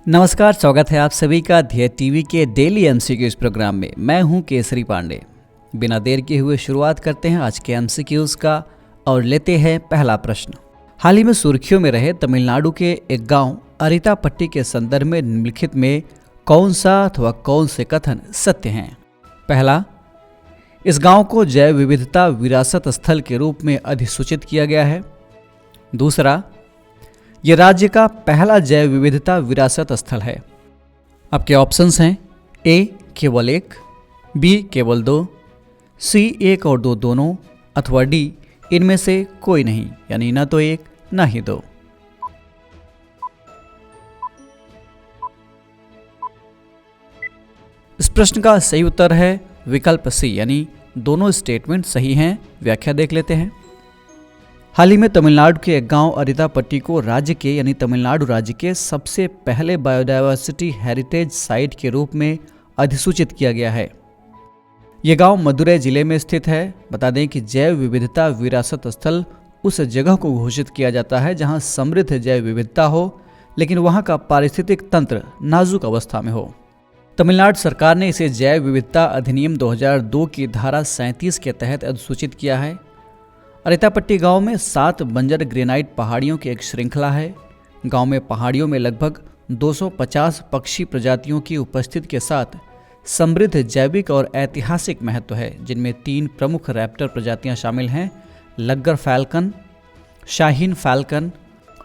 नमस्कार, स्वागत है आप सभी का ध्येय टीवी के डेली एमसीक्यूज प्रोग्राम में। मैं हूं केसरी पांडे। बिना देर किए हुए शुरुआत करते हैं आज के एमसीक्यूज का और लेते हैं पहला प्रश्न। हाल ही में सुर्खियों में रहे तमिलनाडु के एक गांव अरितापट्टी के संदर्भ में निम्नलिखित में कौन सा अथवा कौन से कथन सत्य हैं? पहला, इस गांव को जैव विविधता विरासत स्थल के रूप में अधिसूचित किया गया है। दूसरा, ये राज्य का पहला जैव विविधता विरासत स्थल है। आपके ऑप्शंस हैं ए केवल एक, बी केवल दो, सी एक और दो दोनों, अथवा डी इनमें से कोई नहीं, यानी न तो एक न ही दो। इस प्रश्न का सही उत्तर है विकल्प सी, यानी दोनों स्टेटमेंट सही हैं। व्याख्या देख लेते हैं। हाल ही में तमिलनाडु के एक गांव अरितापट्टी को राज्य के यानी तमिलनाडु राज्य के सबसे पहले बायोडायवर्सिटी हेरिटेज साइट के रूप में अधिसूचित किया गया है। यह गांव मदुरै जिले में स्थित है। बता दें कि जैव विविधता विरासत स्थल उस जगह को घोषित किया जाता है जहां समृद्ध जैव विविधता हो, लेकिन वहां का पारिस्थितिक तंत्र नाजुक अवस्था में हो। तमिलनाडु सरकार ने इसे जैव विविधता अधिनियम 2002 की धारा 37 के तहत अधिसूचित किया है। अरितापट्टी गांव में 7 बंजर ग्रेनाइट पहाड़ियों की एक श्रृंखला है। गांव में पहाड़ियों में लगभग 250 पक्षी प्रजातियों की उपस्थिति के साथ समृद्ध जैविक और ऐतिहासिक महत्व है, जिनमें 3 प्रमुख रैप्टर प्रजातियां शामिल हैं: लग्गर फैल्कन, शाहीन फैल्कन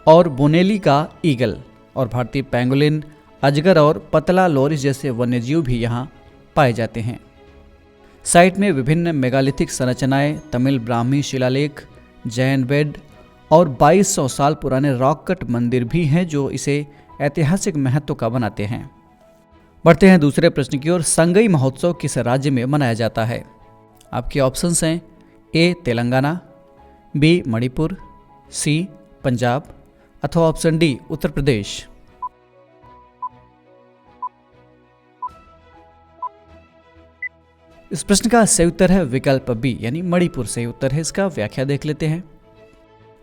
और बोनेली का ईगल। और भारतीय पेंगुलिन, अजगर और पतला लोरिस जैसे वन्यजीव भी यहाँ पाए जाते हैं। साइट में विभिन्न मेगालिथिक संरचनाएं, तमिल ब्राह्मी शिलालेख, जैन बेड और 2200 साल पुराने रॉक कट मंदिर भी हैं जो इसे ऐतिहासिक महत्व का बनाते हैं। बढ़ते हैं दूसरे प्रश्न की ओर। संगई महोत्सव किस राज्य में मनाया जाता है? आपके ऑप्शंस हैं ए तेलंगाना, बी मणिपुर, सी पंजाब, अथवा ऑप्शन डी उत्तर प्रदेश। इस प्रश्न का सही उत्तर है विकल्प बी, यानी मणिपुर सही उत्तर है इसका। व्याख्या देख लेते हैं।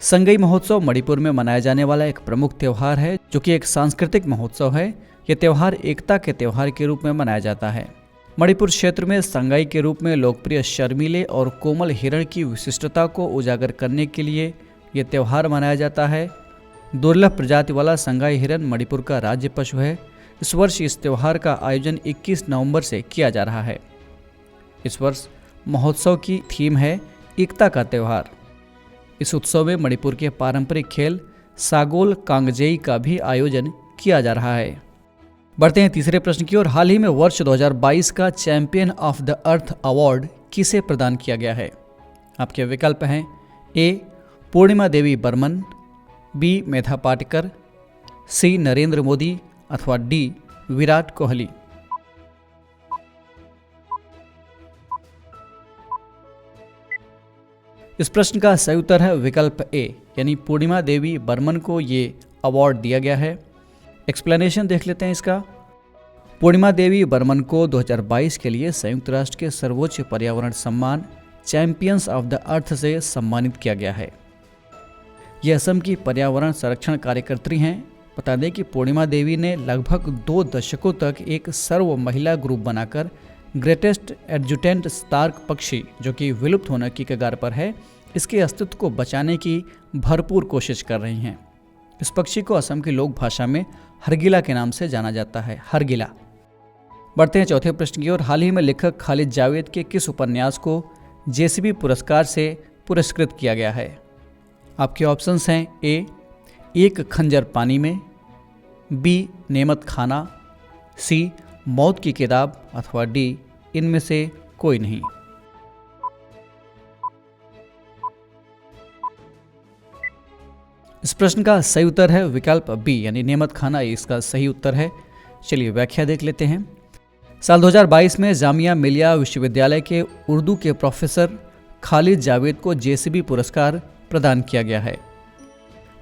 संगई महोत्सव मणिपुर में मनाया जाने वाला एक प्रमुख त्यौहार है, जो कि एक सांस्कृतिक महोत्सव है। यह त्यौहार एकता के त्यौहार के रूप में मनाया जाता है। मणिपुर क्षेत्र में संगाई के रूप में लोकप्रिय शर्मीले और कोमल हिरण की विशिष्टता को उजागर करने के लिए यह त्यौहार मनाया जाता है। दुर्लभ प्रजाति वाला संगाई हिरण मणिपुर का राज्य पशु है। इस वर्ष इस त्यौहार का आयोजन 21 नवंबर से किया जा रहा है। इस वर्ष महोत्सव की थीम है एकता का त्यौहार। इस उत्सव में मणिपुर के पारंपरिक खेल सागोल कांगजेई का भी आयोजन किया जा रहा है। बढ़ते हैं तीसरे प्रश्न की ओर। हाल ही में वर्ष 2022 का champion of the earth award किसे प्रदान किया गया है? आपके विकल्प हैं ए पूर्णिमा देवी बर्मन, बी मेधा पाटकर, सी नरेंद्र मोदी, अथवा डी विराट कोहली। इस प्रश्न का सही उत्तर है विकल्प ए, यानी पूर्णिमा देवी बर्मन को ये अवार्ड दिया गया है। एक्सप्लेनेशन देख लेते हैं इसका। पूर्णिमा देवी बर्मन को 2022 के लिए संयुक्त राष्ट्र के सर्वोच्च पर्यावरण सम्मान चैंपियंस ऑफ द अर्थ से सम्मानित किया गया है। ये असम की पर्यावरण संरक्षण कार्यकर्त्री हैं। बता दें कि पूर्णिमा देवी ने लगभग 2 दशकों तक एक सर्व महिला ग्रुप बनाकर ग्रेटेस्ट एडजुटेंट स्टार्क पक्षी, जो कि विलुप्त होने की कगार पर है, इसके अस्तित्व को बचाने की भरपूर कोशिश कर रही हैं। इस पक्षी को असम की लोक भाषा में हरगिला के नाम से जाना जाता है, हरगिला। बढ़ते हैं चौथे प्रश्न की ओर। हाल ही में लेखक खालिद जावेद के किस उपन्यास को जेसीबी पुरस्कार से पुरस्कृत किया गया है? आपके ऑप्शंस हैं ए एक खंजर पानी में, बी नेमत खाना, सी मौत की किताब, अथवा डी इनमें से कोई नहीं। इस प्रश्न का सही उत्तर है विकल्प बी, यानी नेमत खाना इसका सही उत्तर है। चलिए व्याख्या देख लेते हैं। साल 2022 में जामिया मिलिया विश्वविद्यालय के उर्दू के प्रोफेसर खालिद जावेद को जेसीबी पुरस्कार प्रदान किया गया है।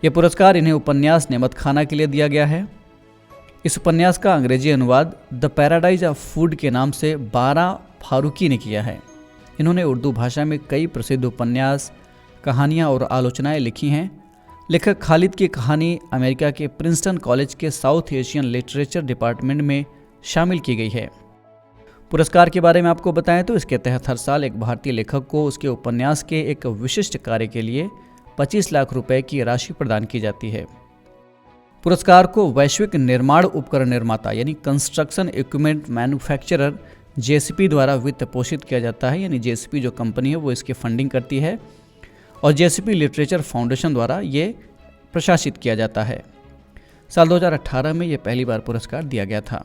यह पुरस्कार इन्हें उपन्यास नेमत खाना के लिए दिया गया है। इस उपन्यास का अंग्रेजी अनुवाद द पैराडाइज ऑफ फूड के नाम से बारा फारूकी ने किया है। इन्होंने उर्दू भाषा में कई प्रसिद्ध उपन्यास, कहानियाँ और आलोचनाएं लिखी हैं। लेखक खालिद की कहानी अमेरिका के प्रिंसटन कॉलेज के साउथ एशियन लिटरेचर डिपार्टमेंट में शामिल की गई है। पुरस्कार के बारे में आपको बताएं तो इसके तहत हर साल एक भारतीय लेखक को उसके उपन्यास के एक विशिष्ट कार्य के लिए 25 लाख रुपए की राशि प्रदान की जाती है। पुरस्कार को वैश्विक निर्माण उपकरण निर्माता यानी कंस्ट्रक्शन इक्विपमेंट मैन्युफैक्चरर जेसीपी द्वारा वित्त पोषित किया जाता है। यानी जेसीपी जो कंपनी है वो इसकी फंडिंग करती है और जेसीपी लिटरेचर फाउंडेशन द्वारा ये प्रशासित किया जाता है। साल 2018 में ये पहली बार पुरस्कार दिया गया था।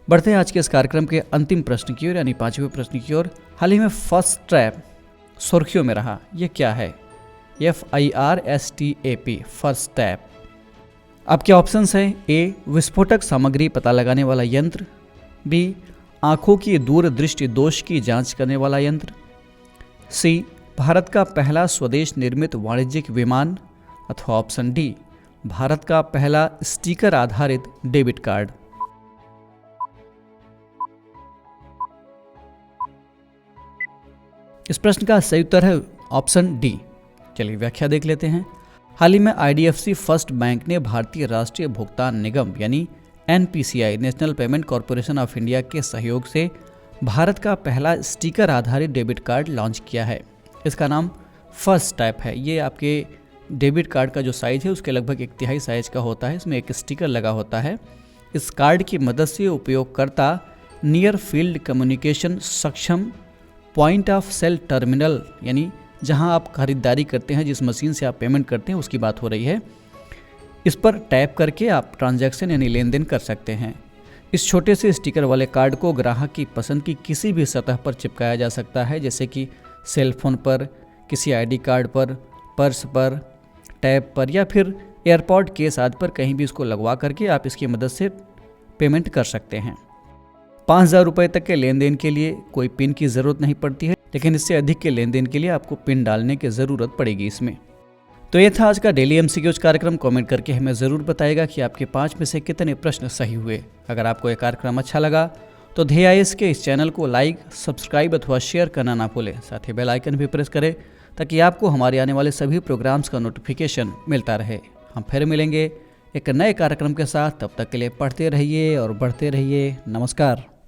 बढ़ते हैं आज के इस कार्यक्रम के अंतिम प्रश्न की ओर यानी 5वें प्रश्न की ओर। हाल ही में FASTRAP सुर्खियों में रहा, ये क्या है? FIRSTAP FASTRAP। आपके ऑप्शंस हैं ए विस्फोटक सामग्री पता लगाने वाला यंत्र, बी आंखों की दूरदृष्टि दोष की जांच करने वाला यंत्र, सी भारत का पहला स्वदेश निर्मित वाणिज्यिक विमान, अथवा ऑप्शन डी भारत का पहला स्टिकर आधारित डेबिट कार्ड। इस प्रश्न का सही उत्तर है ऑप्शन डी। चलिए व्याख्या देख लेते हैं। हाल ही में IDFC फर्स्ट बैंक ने भारतीय राष्ट्रीय भुगतान निगम यानी NPCI national payment corporation of India के सहयोग से भारत का पहला स्टिकर आधारित डेबिट कार्ड लॉन्च किया है। इसका नाम FASTRAP है। ये आपके डेबिट कार्ड का जो साइज है उसके लगभग 1/3 साइज का होता है। इसमें एक स्टिकर लगा होता है। इस कार्ड की मदद से उपयोगकर्ता नियर फील्ड कम्युनिकेशन सक्षम पॉइंट ऑफ सेल टर्मिनल यानी जहां आप खरीदारी करते हैं, जिस मशीन से आप पेमेंट करते हैं उसकी बात हो रही है, इस पर टैप करके आप ट्रांजैक्शन यानी लेन देन कर सकते हैं। इस छोटे से स्टिकर वाले कार्ड को ग्राहक की पसंद की किसी भी सतह पर चिपकाया जा सकता है, जैसे कि सेल फोन पर, किसी ID कार्ड पर, पर्स पर, टैब पर या फिर एयरपॉड केस आदि पर कहीं भी इसको लगवा करके आप इसकी मदद से पेमेंट कर सकते हैं। 5,000 रुपये तक के लेन देन के लिए कोई पिन की ज़रूरत नहीं पड़ती है, लेकिन इससे अधिक के लेन देन के लिए आपको पिन डालने की ज़रूरत पड़ेगी इसमें। तो ये था आज का डेली MCQs कार्यक्रम। कमेंट करके हमें ज़रूर बताएगा कि आपके 5 में से कितने प्रश्न सही हुए। अगर आपको ये कार्यक्रम अच्छा लगा तो ध्येय के इस चैनल को लाइक, सब्सक्राइब अथवा शेयर करना ना भूलें। साथ ही बेल आइकन भी प्रेस करें ताकि आपको हमारे आने वाले सभी प्रोग्राम्स का नोटिफिकेशन मिलता रहे। हम फिर मिलेंगे एक नए कार्यक्रम के साथ। तब तक के लिए पढ़ते रहिए और बढ़ते रहिए। नमस्कार।